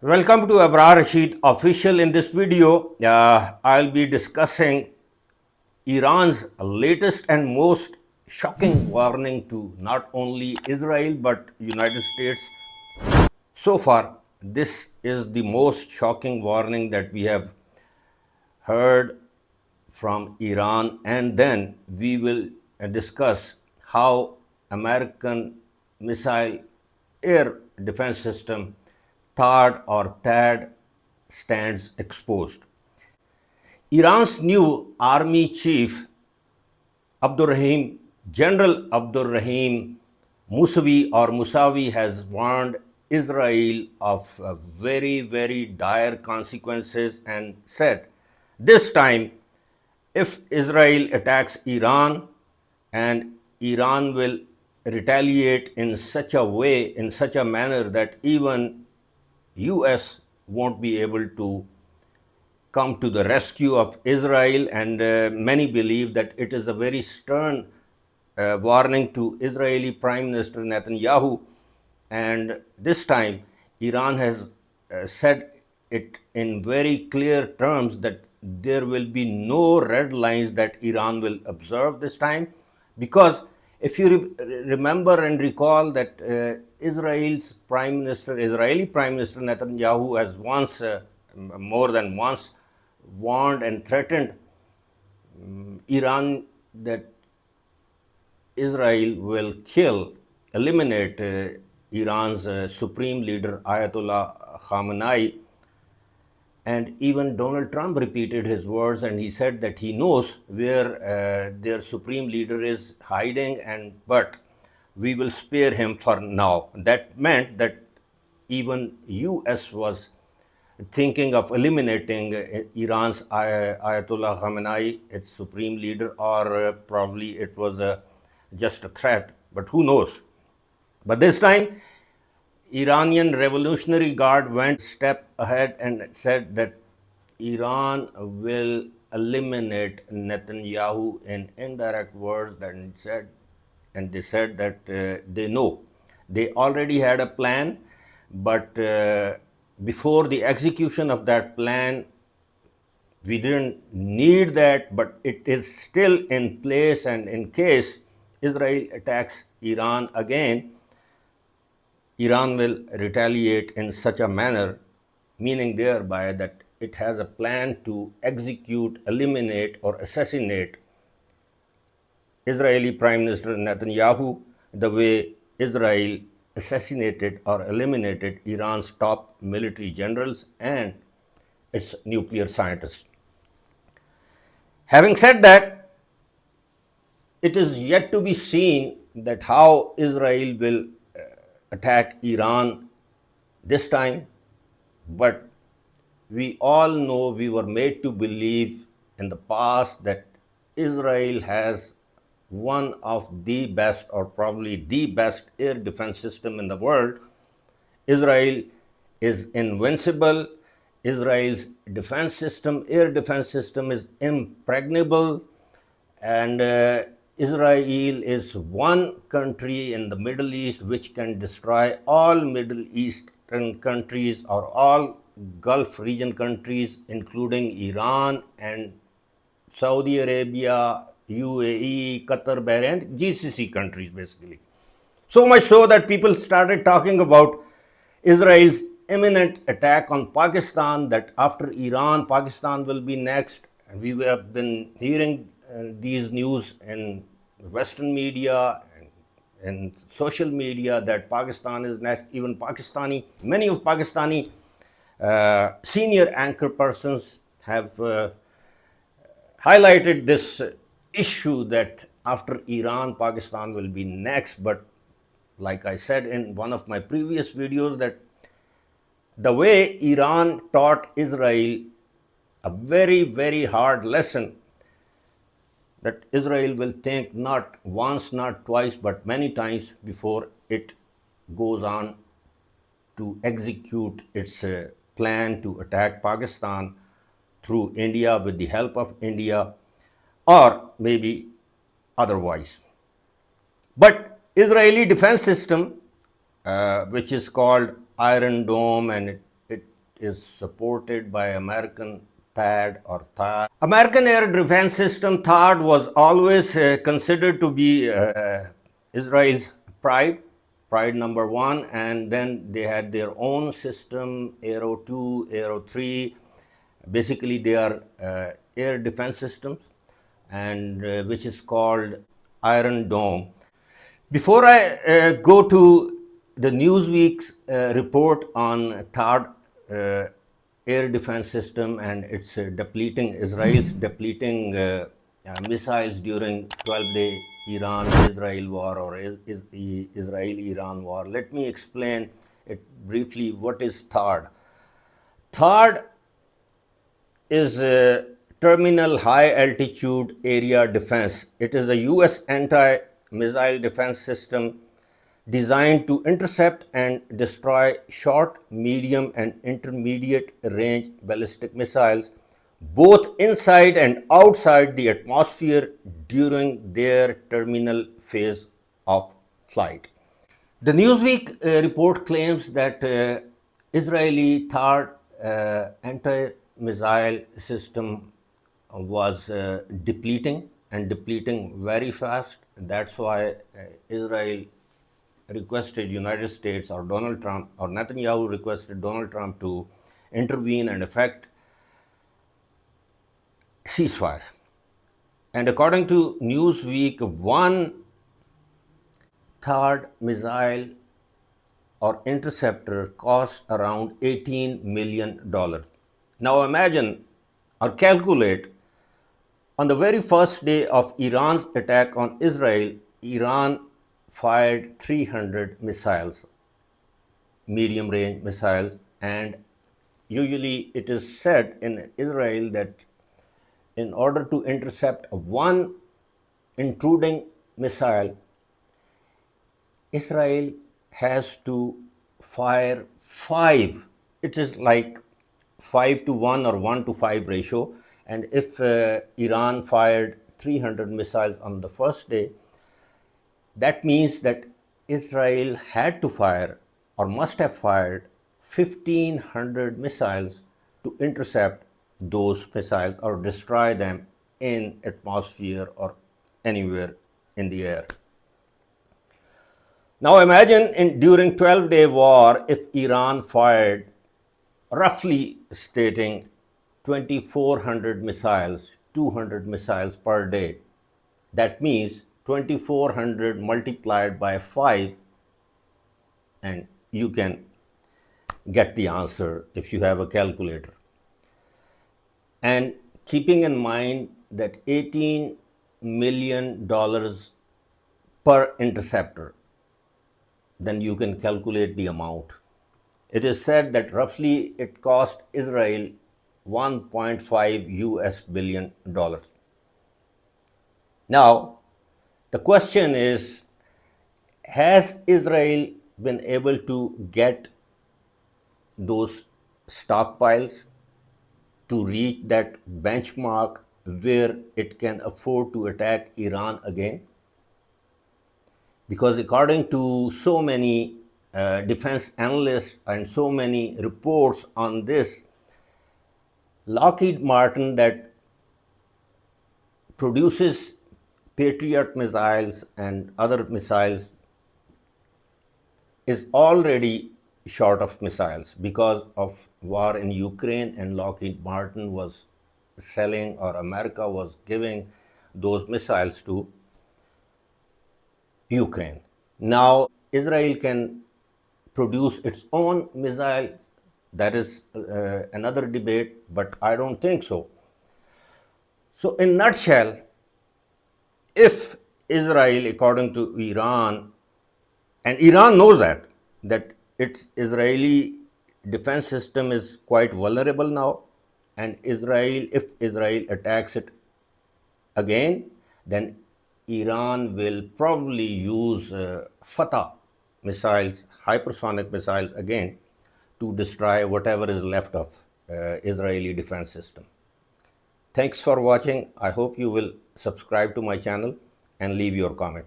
Welcome to Abrar Rashid Official. In this video, I'll be discussing Iran's latest and most shocking warning to not only Israel but United States. So far, this is the most shocking warning that we have heard from Iran, and then we will discuss how American missile air defense system THAAD stands exposed. Iran's new army chief Abdurrahim General Abdurrahim Musawi has warned Israel of very dire consequences and said this time if Israel attacks Iran, and Iran will retaliate in such a way, in such a manner that even US won't be able to come to the rescue of Israel, and many believe that it is a very stern warning to Israeli Prime Minister Netanyahu. And this time, Iran has said it in very clear terms that there will be no red lines that Iran will observe this time, because if you remember and recall that Israeli Prime Minister Netanyahu has once, more than once, warned and threatened Iran that Israel will eliminate Iran's supreme leader Ayatollah Khamenei. And even Donald Trump repeated his words, and he said that he knows where their supreme leader is hiding, but we will spare him for now. That meant that even US was thinking of eliminating Iran's Ayatollah Khamenei, its supreme leader, or probably it was just a threat, but who knows. But this time, Iranian Revolutionary Guard went a step ahead and said that Iran will eliminate Netanyahu in indirect words. And they said that they know they already had a plan, but before the execution of that plan, we didn't need that, but it is still in place. And in case Israel attacks Iran again, Iran will retaliate in such a manner, meaning thereby that it has a plan to execute, eliminate, or assassinate Israeli Prime Minister Netanyahu the way Israel assassinated or eliminated Iran's top military generals and its nuclear scientists. Having said that, it is yet to be seen that how Israel will attack Iran this time, but we all know, we were made to believe in the past that Israel has one of the best, or probably the best, air defense system in the world. Israel is invincible. Israel's air defense system is impregnable, and Israel is one country in the Middle East which can destroy all Middle Eastern countries or all Gulf region countries, including Iran and Saudi Arabia, UAE, Qatar, Bahrain, GCC countries basically. So much so that people started talking about Israel's imminent attack on Pakistan, that after Iran, Pakistan will be next. And we have been hearing these news in Western media and social media that Pakistan is next. Even many of Pakistani senior anchor persons have highlighted this issue that after Iran, Pakistan will be next. But like I said in one of my previous videos, that the way Iran taught Israel a very hard lesson, that Israel will think not once, not twice, but many times before it goes on to execute its plan to attack Pakistan through India, with the help of India, or maybe otherwise. But Israeli defense system, which is called Iron Dome, and is supported by American THAAD or THAAD. American air defense system THAAD was always considered to be Israel's pride number one, and then they had their own system, Aero 2, Aero 3. Basically, they are air defense systems, and which is called Iron Dome. Before I go to the Newsweek's report on THAAD air defense system and its depleting Israel's depleting missiles during 12-day Iran-Israel war or Israel-Iran war, let me explain it briefly. What is THAAD? THAAD is a terminal high altitude area defense. It is a US anti-missile defense system designed to intercept and destroy short, medium, and intermediate range ballistic missiles, both inside and outside the atmosphere during their terminal phase of flight. The Newsweek report claims that Israeli THAAD anti-missile system was depleting very fast. That's why Israel requested United States or Donald Trump or Netanyahu requested Donald Trump to intervene and effect ceasefire. And according to Newsweek, one THAAD missile or interceptor cost around $18 million. Now imagine or calculate, on the very first day of Iran's attack on Israel, Iran fired 300 missiles, medium range missiles, and usually it is said in Israel that in order to intercept one intruding missile, Israel has to fire 5. It is like 5 to 1 or 1 to 5 ratio. And if Iran fired 300 missiles on the first day, that means that Israel had to fire or must have fired 1,500 missiles to intercept those missiles or destroy them in atmosphere or anywhere in the air. Now imagine during 12-day war, if Iran fired, roughly stating, 2,400 missiles, 200 missiles per day. That means 2,400 multiplied by 5, and you can get the answer if you have a calculator. And keeping in mind that $18 million per interceptor, then you can calculate the amount. It is said that roughly it cost Israel $1.5 billion. Now, the question is, has Israel been able to get those stockpiles to reach that benchmark where it can afford to attack Iran again? Because according to so many defense analysts and so many reports on this, Lockheed Martin that produces Patriot missiles and other missiles is already short of missiles because of war in Ukraine, and Lockheed Martin was selling, or America was giving those missiles to Ukraine. Now Israel can produce its own missile. That is another debate, but I don't think so. So in nutshell, if Israel, according to Iran, and Iran knows that its Israeli defense system is quite vulnerable now, and if Israel attacks it again, then Iran will probably use Fatah missiles, hypersonic missiles again, to destroy whatever is left of Israeli defense system. Thanks for watching. I hope you will subscribe to my channel and leave your comment.